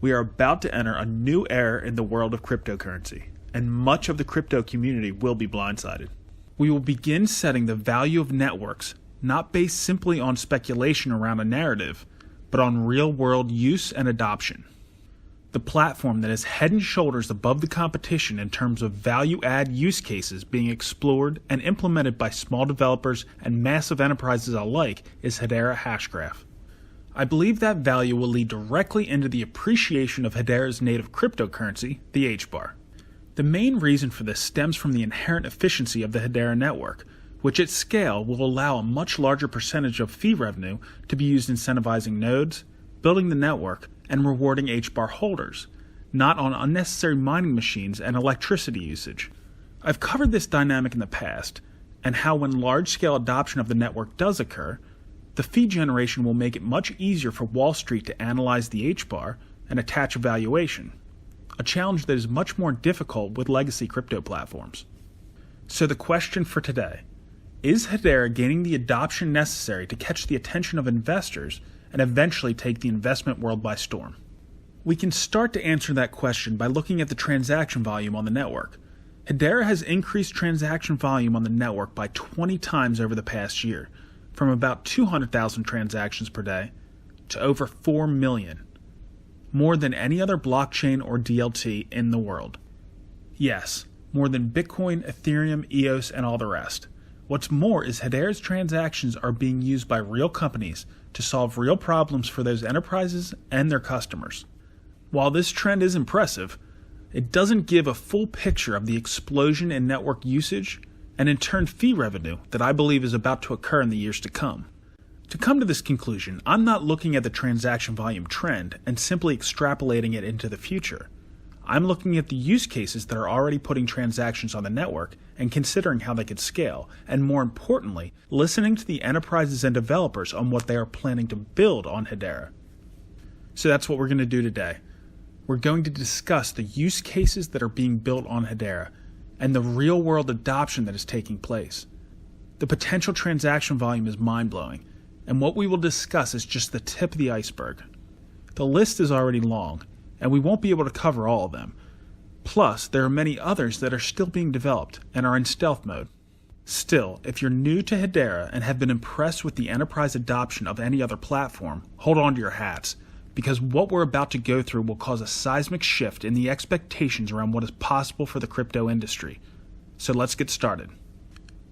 We are about to enter a new era in the world of cryptocurrency, and much of the crypto community will be blindsided. We will begin setting the value of networks, not based simply on speculation around a narrative, but on real-world use and adoption. The platform that is head and shoulders above the competition in terms of value-add use cases being explored and implemented by small developers and massive enterprises alike is Hedera Hashgraph. I believe that value will lead directly into the appreciation of Hedera's native cryptocurrency, the HBAR. The main reason for this stems from the inherent efficiency of the Hedera network, which at scale will allow a much larger percentage of fee revenue to be used incentivizing nodes, building the network, and rewarding HBAR holders, not on unnecessary mining machines and electricity usage. I've covered this dynamic in the past, and how when large-scale adoption of the network does occur, the fee generation will make it much easier for Wall Street to analyze the HBAR and attach a valuation, a challenge that is much more difficult with legacy crypto platforms. So the question for today, is Hedera gaining the adoption necessary to catch the attention of investors and eventually take the investment world by storm? We can start to answer that question by looking at the transaction volume on the network. Hedera has increased transaction volume on the network by 20 times over the past year, from about 200,000 transactions per day to over 4 million, more than any other blockchain or DLT in the world. Yes, more than Bitcoin, Ethereum, EOS, and all the rest. What's more is Hedera's transactions are being used by real companies to solve real problems for those enterprises and their customers. While this trend is impressive, it doesn't give a full picture of the explosion in network usage and in turn fee revenue that I believe is about to occur in the years to come. To come to this conclusion, I'm not looking at the transaction volume trend and simply extrapolating it into the future. I'm looking at the use cases that are already putting transactions on the network and considering how they could scale, and more importantly, listening to the enterprises and developers on what they are planning to build on Hedera. So that's what we're going to do today. We're going to discuss the use cases that are being built on Hedera and the real-world adoption that is taking place. The potential transaction volume is mind-blowing, and what we will discuss is just the tip of the iceberg. The list is already long, and we won't be able to cover all of them. Plus, there are many others that are still being developed and are in stealth mode. Still, if you're new to Hedera and have been impressed with the enterprise adoption of any other platform, hold on to your hats, because what we're about to go through will cause a seismic shift in the expectations around what is possible for the crypto industry. So let's get started.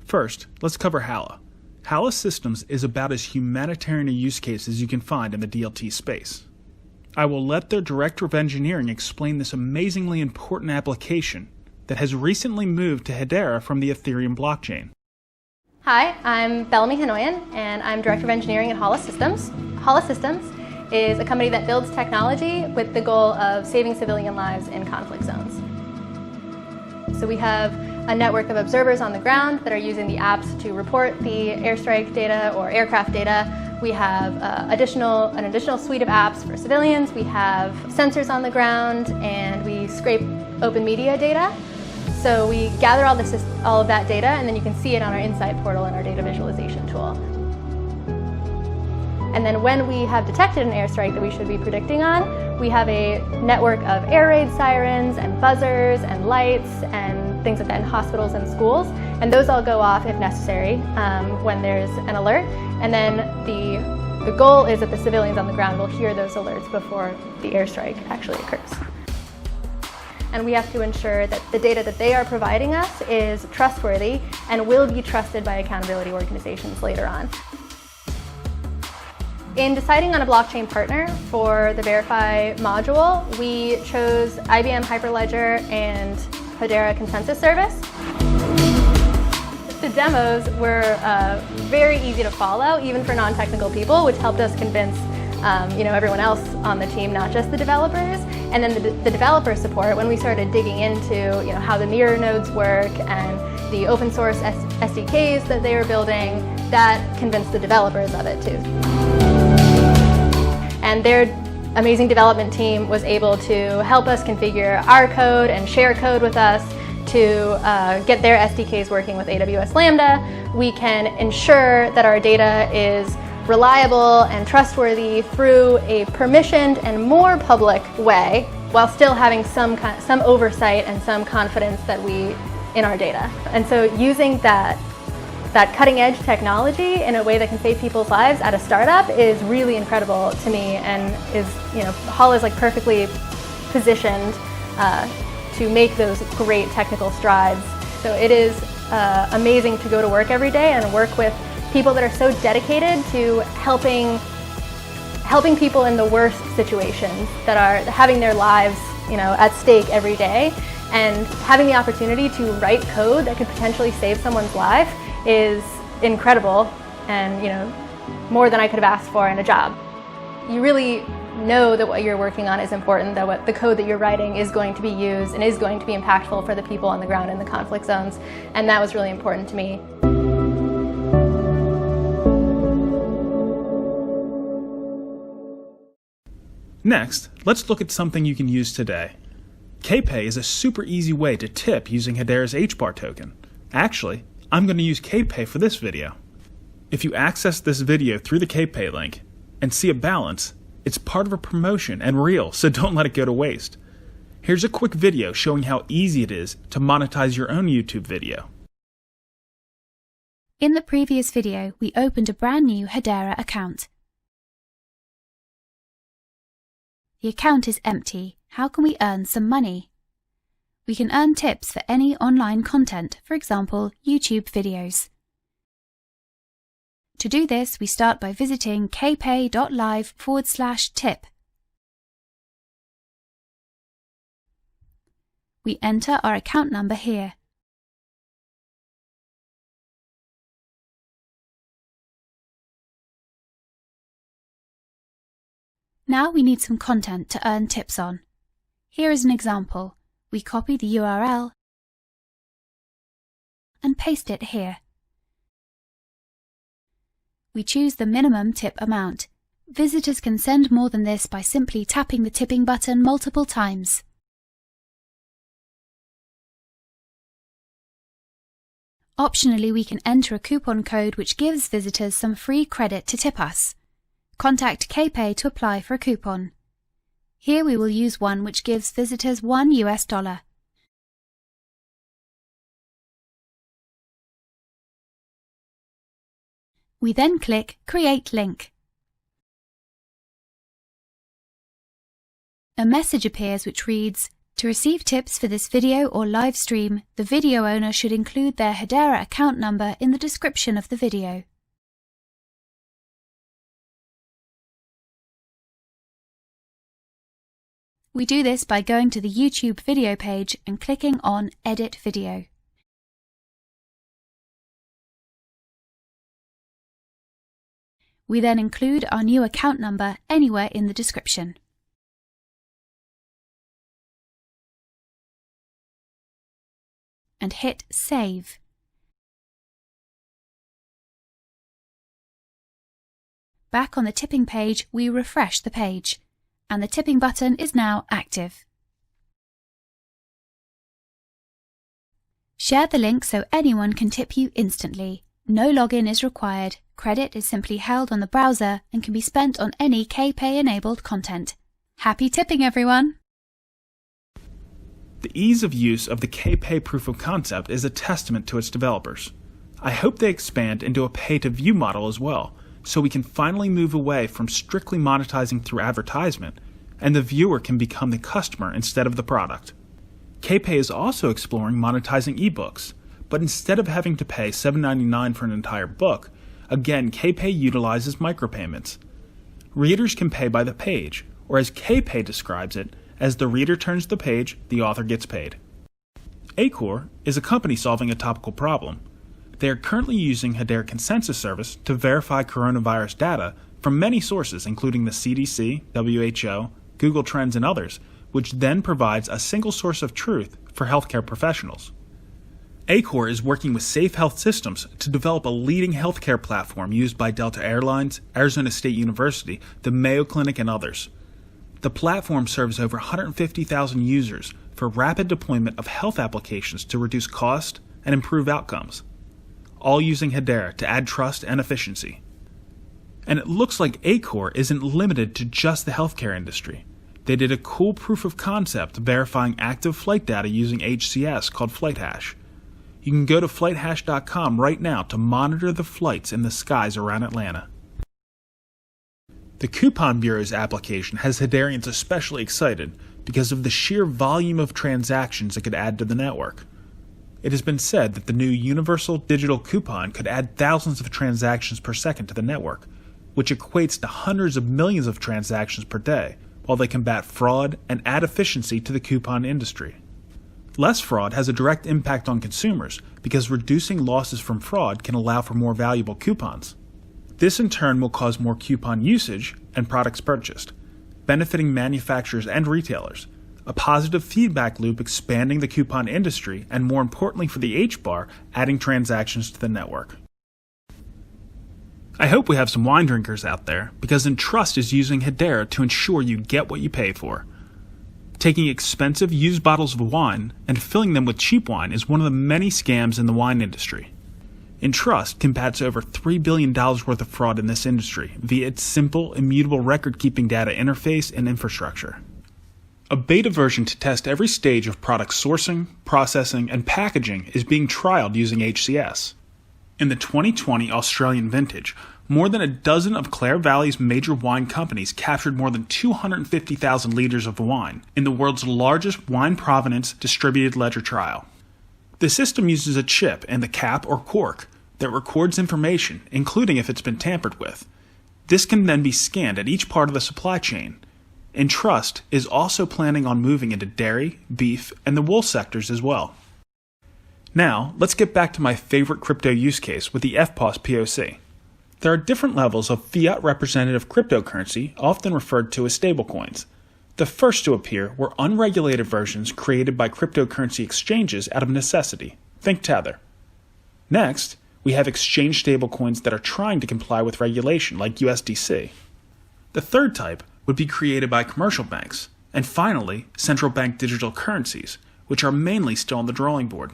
First, let's cover Hala. Hala Systems is about as humanitarian a use case as you can find in the DLT space. I will let their Director of Engineering explain this amazingly important application that has recently moved to Hedera from the Ethereum blockchain. Hi, I'm Bellamy Hanoyan, and I'm Director of Engineering at Hala Systems. Hala Systems is a company that builds technology with the goal of saving civilian lives in conflict zones. So we have a network of observers on the ground that are using the apps to report the airstrike data or aircraft data. We have an additional suite of apps for civilians. We have sensors on the ground, and we scrape open media data. So we gather all of that data, and then you can see it on our Insight portal and our data visualization tool. And then when we have detected an airstrike that we should be predicting on, we have a network of air raid sirens and buzzers and lights and things like that in hospitals and schools. And those all go off if necessary when there's an alert. And then the goal is that the civilians on the ground will hear those alerts before the airstrike actually occurs. And we have to ensure that the data that they are providing us is trustworthy and will be trusted by accountability organizations later on. In deciding on a blockchain partner for the Verify module, we chose IBM Hyperledger and Hedera Consensus Service. The demos were very easy to follow, even for non-technical people, which helped us convince everyone else on the team, not just the developers. And then the developer support, when we started digging into how the mirror nodes work and the open source SDKs that they were building, that convinced the developers of it too. And their amazing development team was able to help us configure our code and share code with us to get their SDKs working with AWS Lambda. We can ensure that our data is reliable and trustworthy through a permissioned and more public way, while still having some oversight and some confidence in our data. And so using that cutting edge technology in a way that can save people's lives at a startup is really incredible to me, and Hall is like perfectly positioned to make those great technical strides. So it is amazing to go to work every day and work with people that are so dedicated to helping people in the worst situations, that are having their lives at stake every day, and having the opportunity to write code that could potentially save someone's life is incredible, and more than I could have asked for in a job. You really know that what you're working on is important, that what the code that you're writing is going to be used and is going to be impactful for the people on the ground in the conflict zones, and that was really important to me. Next, let's look at something you can use today. KPay is a super easy way to tip using Hedera's HBAR token. Actually, I'm going to use KPay for this video. If you access this video through the KPay link and see a balance, it's part of a promotion and real, so don't let it go to waste. Here's a quick video showing how easy it is to monetize your own YouTube video. In the previous video, we opened a brand new Hedera account. The account is empty. How can we earn some money? We can earn tips for any online content, for example, YouTube videos. To do this, we start by visiting kpay.live/tip. We enter our account number here. Now we need some content to earn tips on. Here is an example. We copy the URL and paste it here. We choose the minimum tip amount. Visitors can send more than this by simply tapping the tipping button multiple times. Optionally, we can enter a coupon code which gives visitors some free credit to tip us. Contact KPay to apply for a coupon. Here we will use one which gives visitors $1. We then click Create Link. A message appears which reads, "To receive tips for this video or live stream, the video owner should include their Hedera account number in the description of the video." We do this by going to the YouTube video page and clicking on Edit Video. We then include our new account number anywhere in the description. And hit Save. Back on the tipping page, we refresh the page, and the tipping button is now active. Share the link so anyone can tip you instantly. No login is required. Credit is simply held on the browser and can be spent on any KPay-enabled content. Happy tipping, everyone! The ease of use of the KPay proof of concept is a testament to its developers. I hope they expand into a pay-to-view model as well, so we can finally move away from strictly monetizing through advertisement, and the viewer can become the customer instead of the product. KPay is also exploring monetizing ebooks, but instead of having to pay $7.99 for an entire book, again KPay utilizes micropayments. Readers can pay by the page, or as KPay describes it, as the reader turns the page, the author gets paid. Acor is a company solving a topical problem. They are currently using Hedera Consensus Service to verify coronavirus data from many sources, including the CDC, WHO, Google Trends, and others, which then provides a single source of truth for healthcare professionals. Acor is working with Safe Health Systems to develop a leading healthcare platform used by Delta Airlines, Arizona State University, the Mayo Clinic, and others. The platform serves over 150,000 users for rapid deployment of health applications to reduce cost and improve outcomes, all using Hedera to add trust and efficiency. And it looks like Acor isn't limited to just the healthcare industry. They did a cool proof of concept verifying active flight data using HCS called FlightHash. You can go to flighthash.com right now to monitor the flights in the skies around Atlanta. The Coupon Bureau's application has Hederians especially excited because of the sheer volume of transactions it could add to the network. It has been said that the new Universal Digital Coupon could add thousands of transactions per second to the network, which equates to hundreds of millions of transactions per day, while they combat fraud and add efficiency to the coupon industry. Less fraud has a direct impact on consumers because reducing losses from fraud can allow for more valuable coupons. This in turn will cause more coupon usage and products purchased, benefiting manufacturers and retailers, a positive feedback loop expanding the coupon industry, and more importantly for the HBAR, adding transactions to the network. I hope we have some wine drinkers out there, because Entrust is using Hedera to ensure you get what you pay for. Taking expensive used bottles of wine and filling them with cheap wine is one of the many scams in the wine industry. Entrust combats over $3 billion worth of fraud in this industry via its simple, immutable record-keeping data interface and infrastructure. A beta version to test every stage of product sourcing, processing, and packaging is being trialed using HCS. In the 2020 Australian vintage, more than a dozen of Clare Valley's major wine companies captured more than 250,000 liters of wine in the world's largest wine provenance distributed ledger trial. The system uses a chip in the cap or cork that records information, including if it's been tampered with. This can then be scanned at each part of the supply chain. Entrust is also planning on moving into dairy, beef, and the wool sectors as well. Now, let's get back to my favorite crypto use case with the FPOS POC. There are different levels of fiat representative cryptocurrency, often referred to as stablecoins. The first to appear were unregulated versions created by cryptocurrency exchanges out of necessity. Think Tether. Next, we have exchange stablecoins that are trying to comply with regulation, like USDC. The third type would be created by commercial banks. And finally, central bank digital currencies, which are mainly still on the drawing board.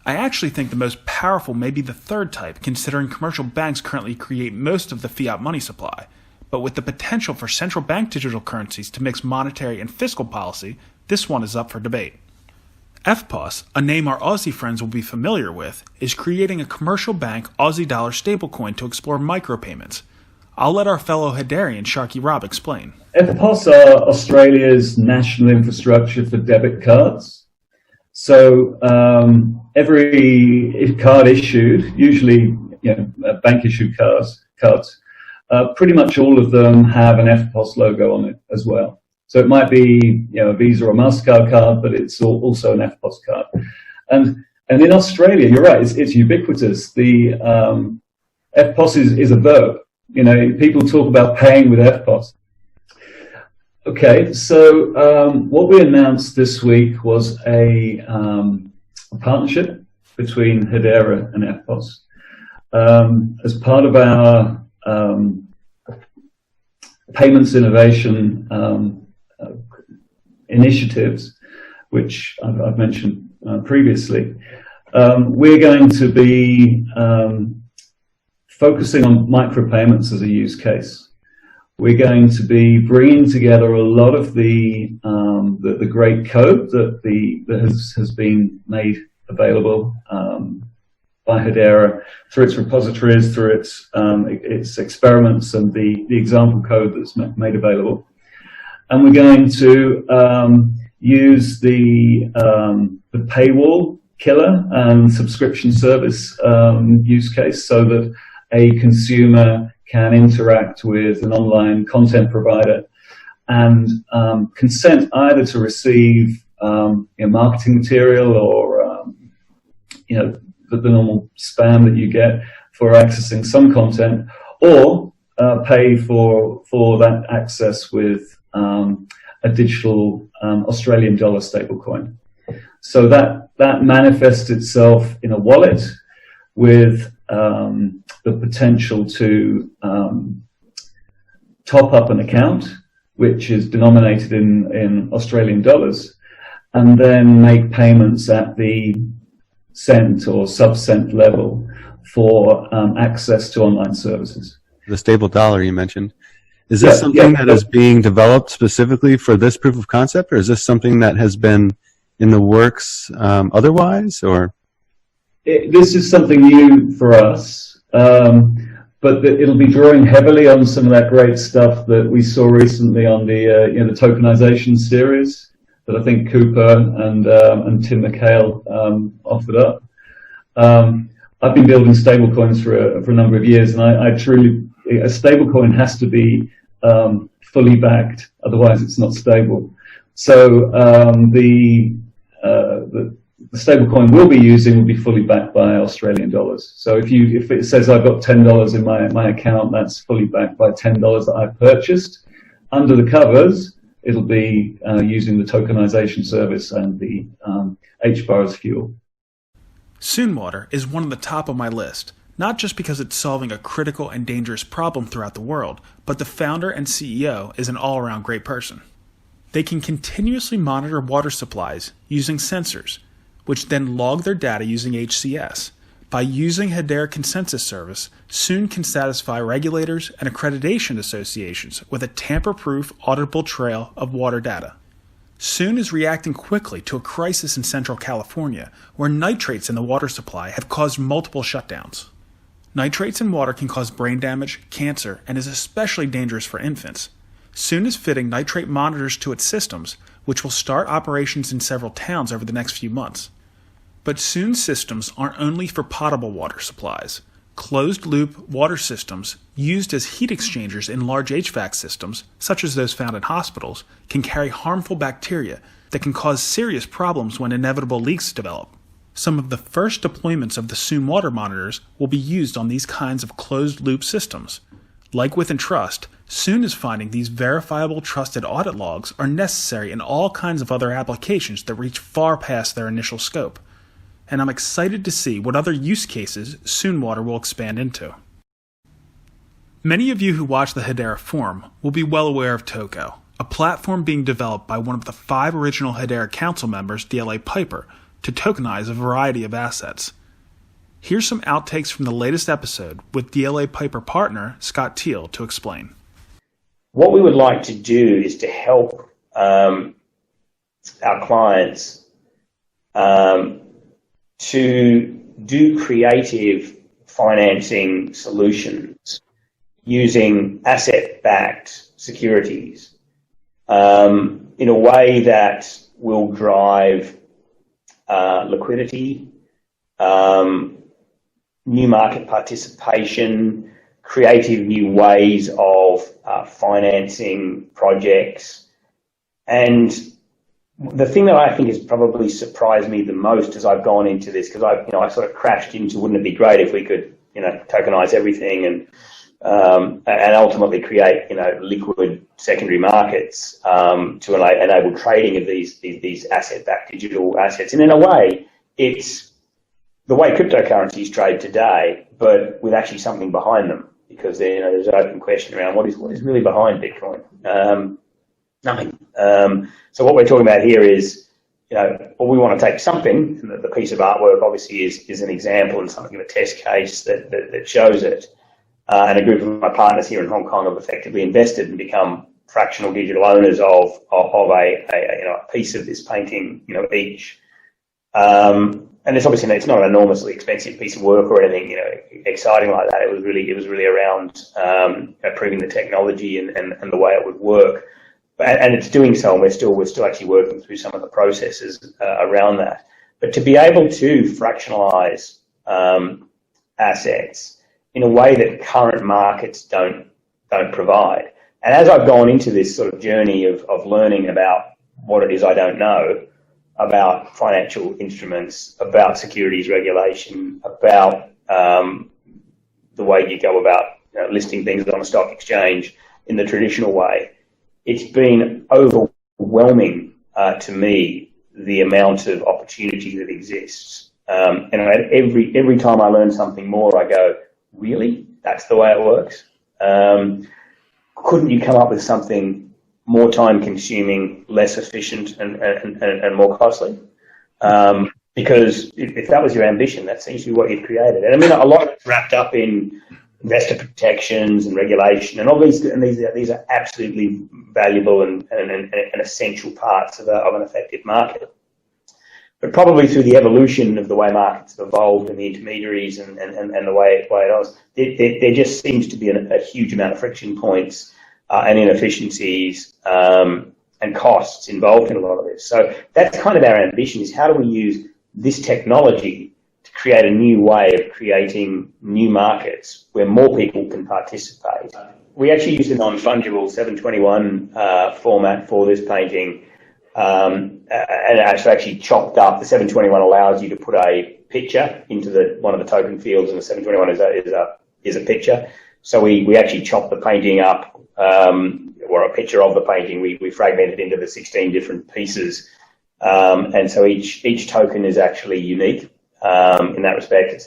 I actually think the most powerful may be the third type, considering commercial banks currently create most of the fiat money supply. But with the potential for central bank digital currencies to mix monetary and fiscal policy, this one is up for debate. FPOS, a name our Aussie friends will be familiar with, is creating a commercial bank Aussie dollar stablecoin to explore micropayments. I'll let our fellow Hederian Sharky Rob explain. FPOS are Australia's national infrastructure for debit cards. So every card issued, usually bank issued cards, pretty much all of them have an FPOS logo on it as well. So it might be a Visa or MasterCard card, but it's also an FPOS card. And in Australia, you're right, it's ubiquitous. The FPOS is a verb. People talk about paying with FPOS. Okay, so what we announced this week was a partnership between Hedera and FPOS. As part of our payments innovation initiatives, which I've mentioned previously, we're going to be focusing on micropayments as a use case. We're going to be bringing together a lot of the great code that has been made available by Hedera through its repositories, through its experiments, and the example code that's made available. And we're going to use the paywall killer and subscription service use case so that a consumer can interact with an online content provider and consent either to receive marketing material or the normal spam that you get for accessing some content, or pay for that access with a digital Australian dollar stablecoin. So that manifests itself in a wallet with the potential to top up an account, which is denominated in Australian dollars, and then make payments at the cent or sub-cent level for access to online services. the stable dollar you mentioned. Is this something that is being developed specifically for this proof of concept, or is this something that has been in the works otherwise? Or this is something new for us, but it'll be drawing heavily on some of that great stuff that we saw recently on the the tokenization series that I think Cooper and Tim McHale offered up. I've been building stablecoins for a number of years, and I truly, a stablecoin has to be fully backed, otherwise it's not stable. So the stablecoin we'll be using will be fully backed by Australian dollars. So if it says I've got $10 in my account, that's fully backed by $10 that I've purchased. Under the covers, it'll be using the tokenization service and the HBAR as fuel. Soonwater is one of the top of my list, not just because it's solving a critical and dangerous problem throughout the world, but the founder and CEO is an all-around great person. They can continuously monitor water supplies using sensors, which then log their data using HCS. By using Hedera Consensus Service, Soon can satisfy regulators and accreditation associations with a tamper-proof, auditable trail of water data. Soon is reacting quickly to a crisis in Central California, where nitrates in the water supply have caused multiple shutdowns. Nitrates in water can cause brain damage, cancer, and is especially dangerous for infants. Soon is fitting nitrate monitors to its systems, which will start operations in several towns over the next few months. But Soon's systems aren't only for potable water supplies. Closed-loop water systems, used as heat exchangers in large HVAC systems, such as those found in hospitals, can carry harmful bacteria that can cause serious problems when inevitable leaks develop. Some of the first deployments of the Soon water monitors will be used on these kinds of closed-loop systems. Like with Entrust, Soon is finding these verifiable trusted audit logs are necessary in all kinds of other applications that reach far past their initial scope. And I'm excited to see what other use cases Soonwater will expand into. Many of you who watch the Hedera forum will be well aware of Toco, a platform being developed by one of the 5 original Hedera council members, DLA Piper, to tokenize a variety of assets. Here's some outtakes from the latest episode with DLA Piper partner Scott Teal to explain. What we would like to do is to help our clients to do creative financing solutions using asset-backed securities in a way that will drive liquidity, new market participation, creative new ways of financing projects. And the thing that I think has probably surprised me the most as I've gone into this, because I sort of crashed into, wouldn't it be great if we could, tokenize everything and ultimately create, liquid secondary markets to enable trading of these asset-backed digital assets. And in a way, it's the way cryptocurrencies trade today, but with actually something behind them, because there's an open question around what is really behind Bitcoin. Nothing. So what we're talking about here is, we want to take something, and the piece of artwork obviously is an example and something of a test case that shows it. And a group of my partners here in Hong Kong have effectively invested and become fractional digital owners of a piece of this painting, each. And it's obviously it's not an enormously expensive piece of work or anything, exciting like that. It was really around proving the technology and the way it would work. And it's doing so, and we're still actually working through some of the processes around that. But to be able to fractionalize assets in a way that current markets don't provide. And as I've gone into this sort of journey of learning about what it is I don't know, about financial instruments, about securities regulation, about the way you go about listing things on a stock exchange in the traditional way, it's been overwhelming to me, the amount of opportunity that exists. And every time I learn something more, I go, really? That's the way it works? Couldn't you come up with something more time-consuming, less efficient, and more costly? Because if that was your ambition, that seems to be what you've created. And I mean, a lot of it's wrapped up in investor protections and regulation, and all these, and these are absolutely valuable and essential parts of an effective market. But probably through the evolution of the way markets have evolved and the intermediaries and the way it was, there just seems to be a huge amount of friction points and inefficiencies and costs involved in a lot of this. So that's kind of our ambition, is how do we use this technology to create a new way of creating new markets where more people can participate. We actually used a non-fungible 721 format for this painting, and it's actually chopped up. The 721 allows you to put a picture into one of the token fields, and the 721 is a picture. So we actually chopped the painting up, or a picture of the painting. We fragmented into the 16 different pieces, and so each token is actually unique in that respect. It's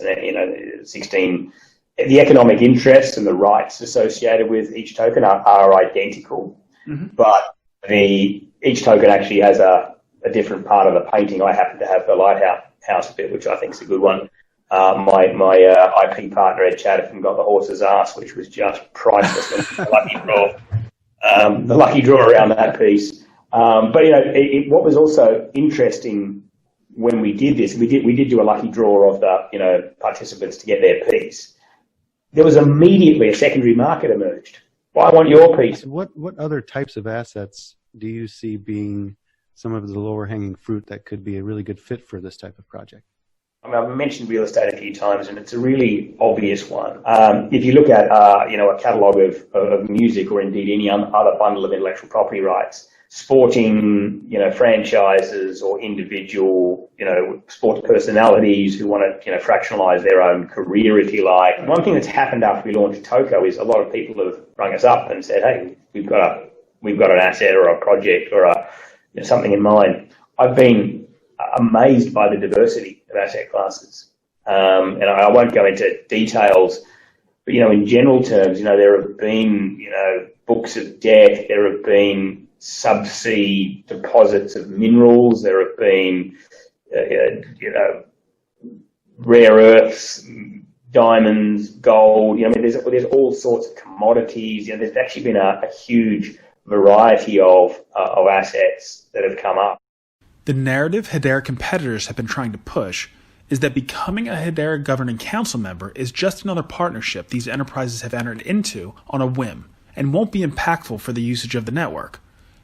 16. The economic interests and the rights associated with each token are identical, but each token actually has a different part of the painting. I happen to have the lighthouse bit, which I think is a good one. My IP partner Ed Chatterton got the horse's ass, which was just priceless. The lucky draw around that piece. But what was also interesting when we did this, we did do a lucky draw of the participants to get their piece. There was immediately a secondary market emerged. Well, I want your piece. What other types of assets do you see being some of the lower hanging fruit that could be a really good fit for this type of project? I mean, I've mentioned real estate a few times, and it's a really obvious one. If you look at a catalogue of music, or indeed any other bundle of intellectual property rights, sporting franchises or individual sports personalities who want to fractionalise their own career, if you like. One thing that's happened after we launched Toco is a lot of people have rung us up and said, "Hey, we've got an asset or a project or something in mind." I've been amazed by the diversity of asset classes, and I won't go into details, but in general terms, there have been books of debt, there have been subsea deposits of minerals, there have been rare earths, diamonds, gold. There's all sorts of commodities. There's actually been a huge variety of assets that have come up. The narrative Hedera competitors have been trying to push is that becoming a Hedera governing council member is just another partnership these enterprises have entered into on a whim and won't be impactful for the usage of the network.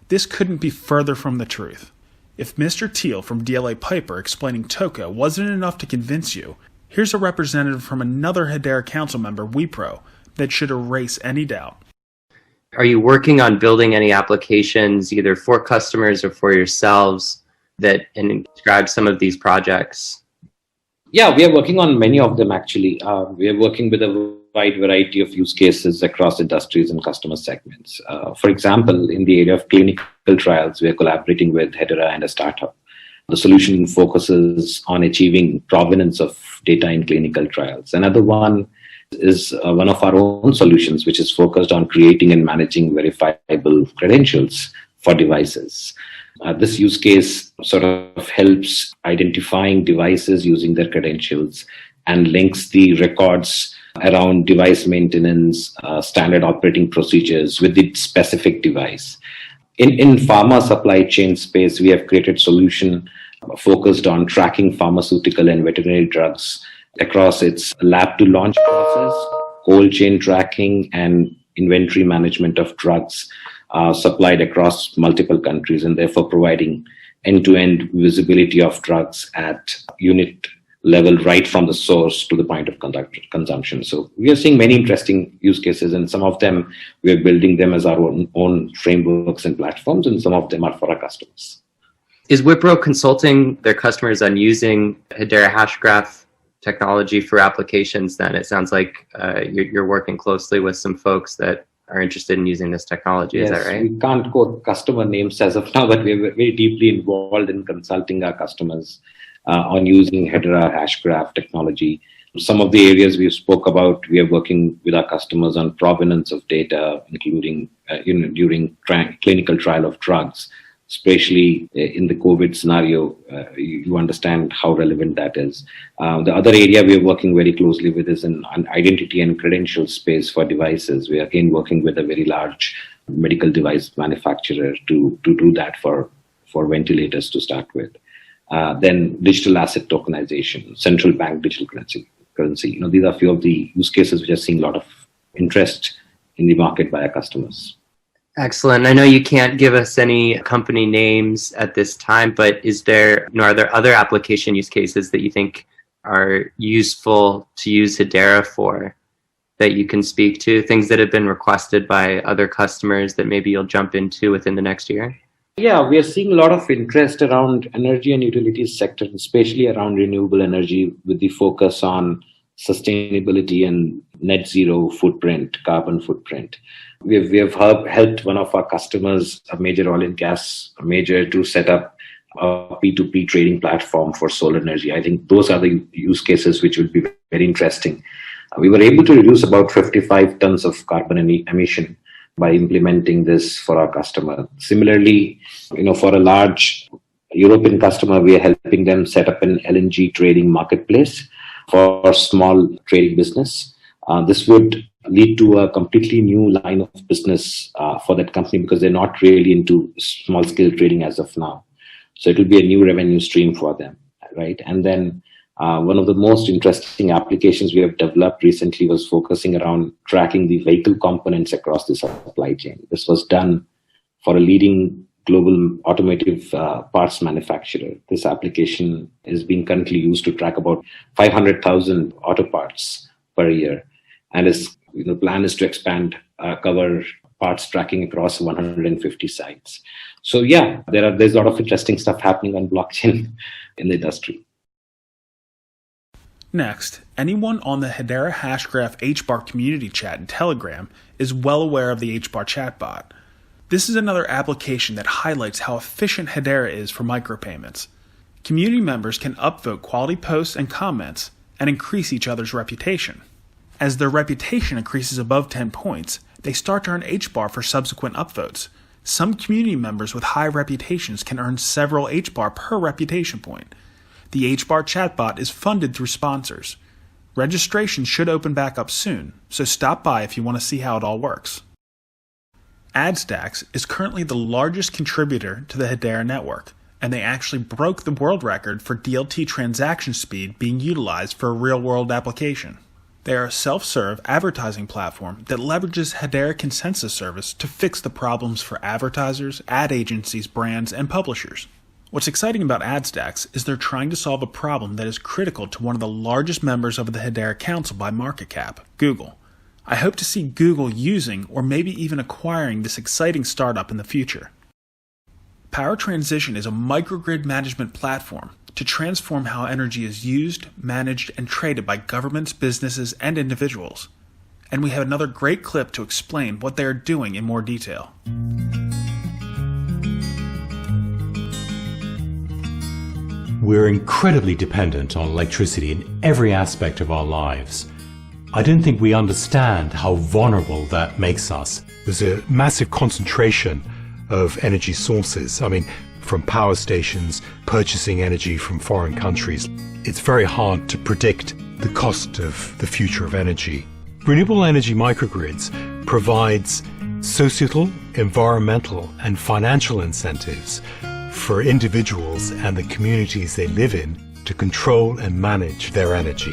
This couldn't be further from the truth. If Mr. Teal from DLA Piper explaining Toco wasn't enough to convince you, here's a representative from another Hedera council member, WePro, that should erase any doubt. Are you working on building any applications either for customers or for yourselves that describe some of these projects? Yeah, we are working on many of them actually. We are working with a wide variety of use cases across industries and customer segments. For example, in the area of clinical trials, we are collaborating with Hedera and a startup. The solution focuses on achieving provenance of data in clinical trials. Another one is one of our own solutions, which is focused on creating and managing verifiable credentials for devices. This use case sort of helps identifying devices using their credentials and links the records around device maintenance, standard operating procedures with the specific device. In pharma supply chain space, we have created solution focused on tracking pharmaceutical and veterinary drugs across its lab to launch process, cold chain tracking, and inventory management of drugs supplied across multiple countries, and therefore providing end-to-end visibility of drugs at unit level right from the source to the point of consumption. So we are seeing many interesting use cases, and some of them we are building them as our own frameworks and platforms, and some of them are for our customers. Is Wipro consulting their customers on using Hedera Hashgraph technology for applications then? It sounds like you're working closely with some folks that are interested in using this technology. Is that right? We can't quote customer names as of now, but we're very deeply involved in consulting our customers on using Hedera Hashgraph technology. Some of the areas we spoke about, we are working with our customers on provenance of data, including during clinical trial of drugs. especially in the COVID scenario. You understand how relevant that is. The other area we are working very closely with is an identity and credential space for devices. We are again working with a very large medical device manufacturer to do that for ventilators to start with. Then digital asset tokenization, central bank digital currency. These are a few of the use cases which are seeing a lot of interest in the market by our customers. Excellent. I know you can't give us any company names at this time, but are there other application use cases that you think are useful to use Hedera for that you can speak to? Things that have been requested by other customers that maybe you'll jump into within the next year? Yeah, we are seeing a lot of interest around energy and utilities sector, especially around renewable energy, with the focus on sustainability and net zero footprint, carbon footprint. We have helped one of our customers, a major oil and gas major, to set up a P2P trading platform for solar energy. I think those are the use cases which will be very interesting. We were able to reduce about 55 tons of carbon emission by implementing this for our customer. Similarly, for a large European customer, we are helping them set up an LNG trading marketplace for small trading business. This would lead to a completely new line of business for that company because they're not really into small scale trading as of now. So it will be a new revenue stream for them, right? And then one of the most interesting applications we have developed recently was focusing around tracking the vehicle components across the supply chain. This was done for a leading global automotive parts manufacturer. This application is being currently used to track about 500,000 auto parts per year. And the plan is to expand, cover parts tracking across 150 sites. So yeah, there's a lot of interesting stuff happening on blockchain in the industry. Next, anyone on the Hedera Hashgraph HBAR community chat in Telegram is well aware of the HBAR Chatbot. This is another application that highlights how efficient Hedera is for micropayments. Community members can upvote quality posts and comments and increase each other's reputation. As their reputation increases above 10 points, they start to earn HBAR for subsequent upvotes. Some community members with high reputations can earn several HBAR per reputation point. The HBAR Chatbot is funded through sponsors. Registration should open back up soon, so stop by if you want to see how it all works. Adstack is currently the largest contributor to the Hedera network, and they actually broke the world record for DLT transaction speed being utilized for a real-world application. They are a self-serve advertising platform that leverages Hedera Consensus Service to fix the problems for advertisers, ad agencies, brands, and publishers. What's exciting about Adstack is they're trying to solve a problem that is critical to one of the largest members of the Hedera Council by market cap, Google. I hope to see Google using or maybe even acquiring this exciting startup in the future. Power Transition is a microgrid management platform to transform how energy is used, managed, and traded by governments, businesses, and individuals. And we have another great clip to explain what they are doing in more detail. We're incredibly dependent on electricity in every aspect of our lives. I don't think we understand how vulnerable that makes us. There's a massive concentration of energy sources. From power stations, purchasing energy from foreign countries. It's very hard to predict the cost of the future of energy. Renewable energy microgrids provides societal, environmental, and financial incentives for individuals and the communities they live in to control and manage their energy.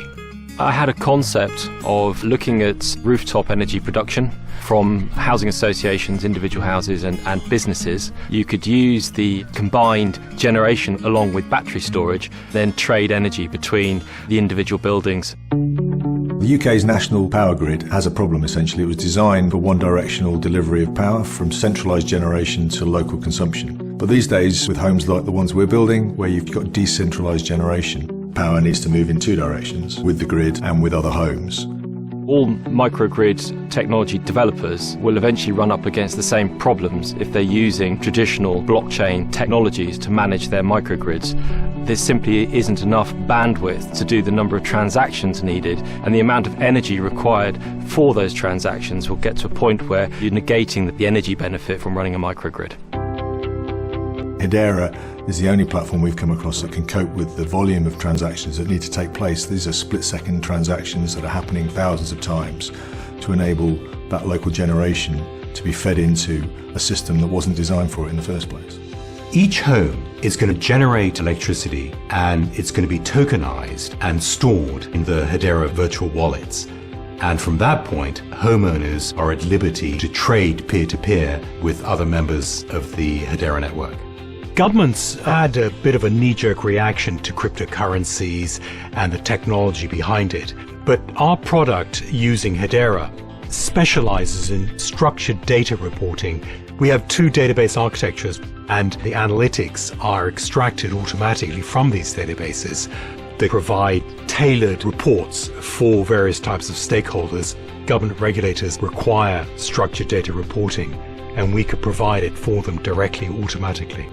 I had a concept of looking at rooftop energy production from housing associations, individual houses and businesses. You could use the combined generation along with battery storage, then trade energy between the individual buildings. The UK's national power grid has a problem essentially. It was designed for one-directional delivery of power from centralised generation to local consumption. But these days, with homes like the ones we're building, where you've got decentralised generation, power needs to move in two directions, with the grid and with other homes. All microgrid technology developers will eventually run up against the same problems if they're using traditional blockchain technologies to manage their microgrids. There simply isn't enough bandwidth to do the number of transactions needed, and the amount of energy required for those transactions will get to a point where you're negating the energy benefit from running a microgrid. Hedera is the only platform we've come across that can cope with the volume of transactions that need to take place. These are split-second transactions that are happening thousands of times to enable that local generation to be fed into a system that wasn't designed for it in the first place. Each home is going to generate electricity and it's going to be tokenized and stored in the Hedera virtual wallets. And from that point, homeowners are at liberty to trade peer-to-peer with other members of the Hedera network. Governments had a bit of a knee-jerk reaction to cryptocurrencies and the technology behind it. But our product using Hedera specializes in structured data reporting. We have 2 database architectures, and the analytics are extracted automatically from these databases. They provide tailored reports for various types of stakeholders. Government regulators require structured data reporting, and we could provide it for them directly, automatically.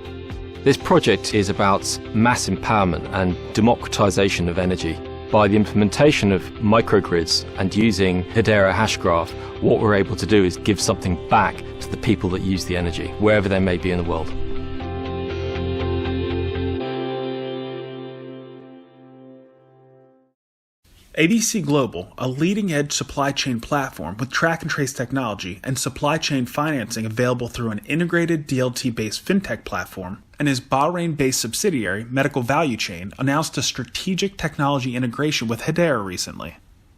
This project is about mass empowerment and democratization of energy. By the implementation of microgrids and using Hedera Hashgraph, what we're able to do is give something back to the people that use the energy, wherever they may be in the world. ABC Global, a leading-edge supply chain platform with track and trace technology and supply chain financing available through an integrated DLT-based fintech platform, and his Bahrain-based subsidiary, Medical Value Chain, announced a strategic technology integration with Hedera recently.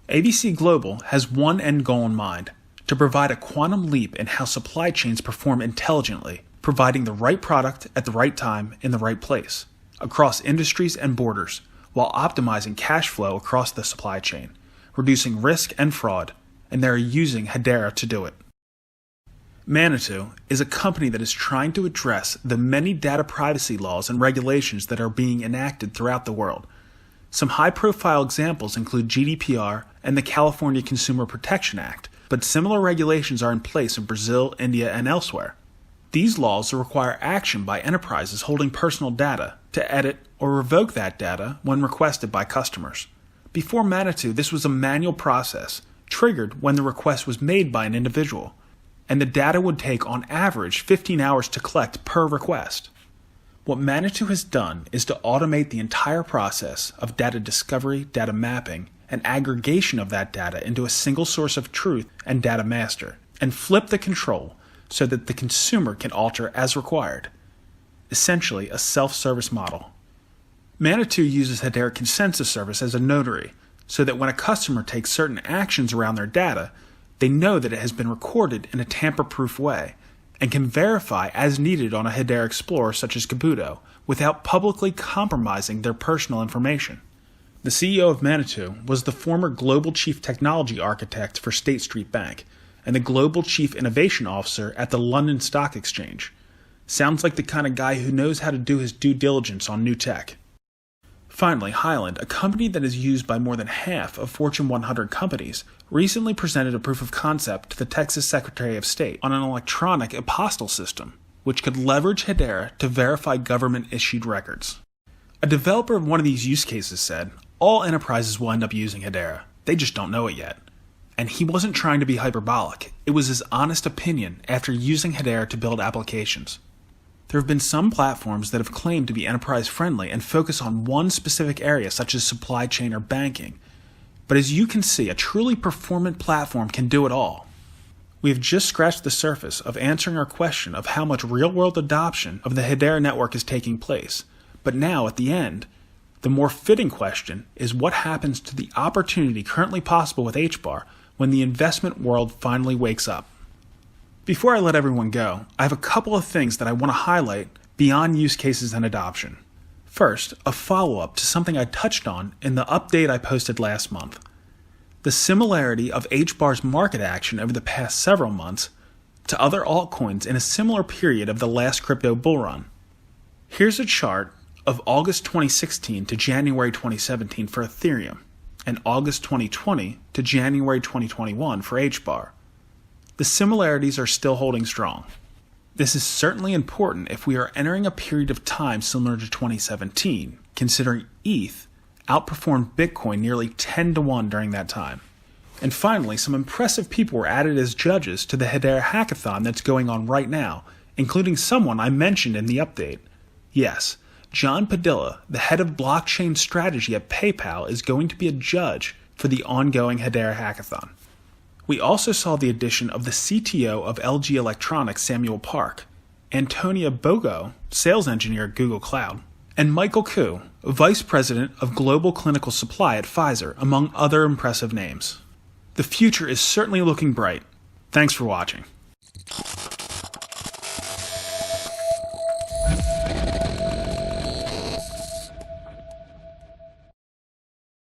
ABC Global has one end goal in mind: to provide a quantum leap in how supply chains perform intelligently, providing the right product at the right time in the right place, across industries and borders, while optimizing cash flow across the supply chain, reducing risk and fraud, and they're using Hedera to do it. Manitou is a company that is trying to address the many data privacy laws and regulations that are being enacted throughout the world. Some high-profile examples include GDPR and the California Consumer Protection Act, but similar regulations are in place in Brazil, India, and elsewhere. These laws require action by enterprises holding personal data to edit or revoke that data when requested by customers. Before Manitou, this was a manual process, triggered when the request was made by an individual, and the data would take on average 15 hours to collect per request. What Manitou has done is to automate the entire process of data discovery, data mapping, and aggregation of that data into a single source of truth and data master, and flip the control so that the consumer can alter as required. Essentially, a self-service model. Manitou uses Hedera Consensus Service as a notary, so that when a customer takes certain actions around their data, they know that it has been recorded in a tamper-proof way, and can verify as needed on a Hedera Explorer such as Kabuto, without publicly compromising their personal information. The CEO of Manitou was the former Global Chief Technology Architect for State Street Bank, and the Global Chief Innovation Officer at the London Stock Exchange. Sounds like the kind of guy who knows how to do his due diligence on new tech. Finally, Highland, a company that is used by more than half of Fortune 100 companies, recently presented a proof of concept to the Texas Secretary of State on an electronic apostille system, which could leverage Hedera to verify government-issued records. A developer of one of these use cases said, "All enterprises will end up using Hedera. They just don't know it yet." And he wasn't trying to be hyperbolic. It was his honest opinion after using Hedera to build applications. There have been some platforms that have claimed to be enterprise-friendly and focus on one specific area, such as supply chain or banking. But as you can see, a truly performant platform can do it all. We have just scratched the surface of answering our question of how much real-world adoption of the Hedera network is taking place. But now, at the end, the more fitting question is what happens to the opportunity currently possible with HBAR when the investment world finally wakes up. Before I let everyone go, I have a couple of things that I want to highlight beyond use cases and adoption. First, a follow-up to something I touched on in the update I posted last month. The similarity of HBAR's market action over the past several months to other altcoins in a similar period of the last crypto bull run. Here's a chart of August 2016 to January 2017 for Ethereum, and August 2020 to January 2021 for HBAR. The similarities are still holding strong. This is certainly important if we are entering a period of time similar to 2017, considering ETH outperformed Bitcoin nearly 10 to 1 during that time. And finally, some impressive people were added as judges to the Hedera Hackathon that's going on right now, including someone I mentioned in the update, Yes, John Padilla, the head of blockchain strategy at PayPal, is going to be a judge for the ongoing Hedera Hackathon. We also saw the addition of the CTO of LG Electronics, Samuel Park, Antonia Bogo, sales engineer at Google Cloud, and Michael Koo, vice president of global clinical supply at Pfizer, among other impressive names. The future is certainly looking bright. Thanks for watching.